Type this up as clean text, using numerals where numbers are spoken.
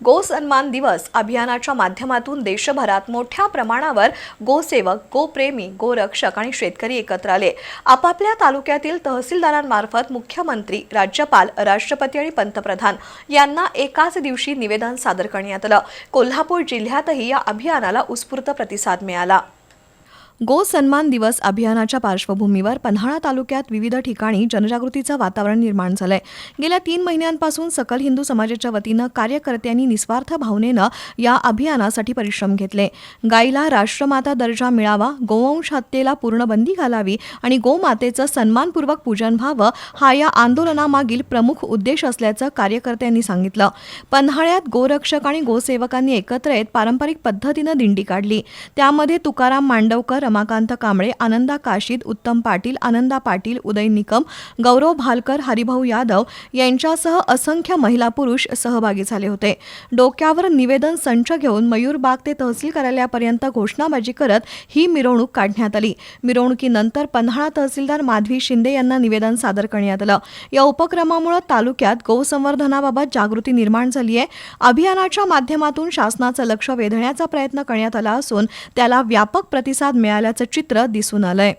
गो सन्मान दिवस अभियानाच्या माध्यमातून देशभरात मोठ्या प्रमाणावर गोसेवक, गोप्रेमी, गोरक्षक आणि शेतकरी एकत्र आले. आपापल्या तालुक्यातील तहसीलदारांमार्फत मुख्यमंत्री, राज्यपाल, राष्ट्रपती आणि पंतप्रधान यांना एकाच दिवशी निवेदन सादर करण्यात आलं. कोल्हापूर जिल्ह्यातही या अभियानाला उत्स्फूर्त प्रतिसाद मिळाला. गो सन्मान दिवस अभियानाच्या पार्श्वभूमीवर पन्हाळा तालुक्यात विविध ठिकाणी जनजागृतीचं वातावरण निर्माण झालंय. गेल्या 3 महिन्यांपासून सकल हिंदू समाजाच्या वतीनं कार्यकर्त्यांनी निस्वार्थ भावनेनं या अभियानासाठी परिश्रम घेतले. गायीला राष्ट्रमाता दर्जा मिळावा, गोवंश हत्येला पूर्ण बंदी घालावी आणि गोमातेचं सन्मानपूर्वक पूजन व्हावं हा या आंदोलनामागील प्रमुख उद्देश असल्याचं कार्यकर्त्यांनी सांगितलं. पन्हाळ्यात गोरक्षक आणि गोसेवकांनी एकत्र येत पारंपरिक पद्धतीनं दिंडी काढली. त्यामध्ये तुकाराम मांडवकर, रमाकांत कांबळे, आनंदा काशीद, उत्तम पाटील, आनंदा पाटील, उदय निकम, गौरव भालकर, हरिभाऊ यादव यांच्यासह असंख्य महिला पुरुष सहभागी झाले होते. डोक्यावर निवेदन संच घेऊन मयूरबाग ते तहसील कार्यालयापर्यंत घोषणाबाजी करत ही मिरवणूक काढण्यात आली. मिरवणुकीनंतर पन्हाळा तहसीलदार माधवी शिंदे यांना निवेदन सादर करण्यात आलं. या उपक्रमामुळे तालुक्यात गोसंवर्धनाबाबत जागृती निर्माण झाली आहे. अभियानाच्या माध्यमातून शासनाचं लक्ष वेधण्याचा प्रयत्न करण्यात आला असून त्याला व्यापक प्रतिसाद मिळाल्याचं चित्र दिसून आलंय.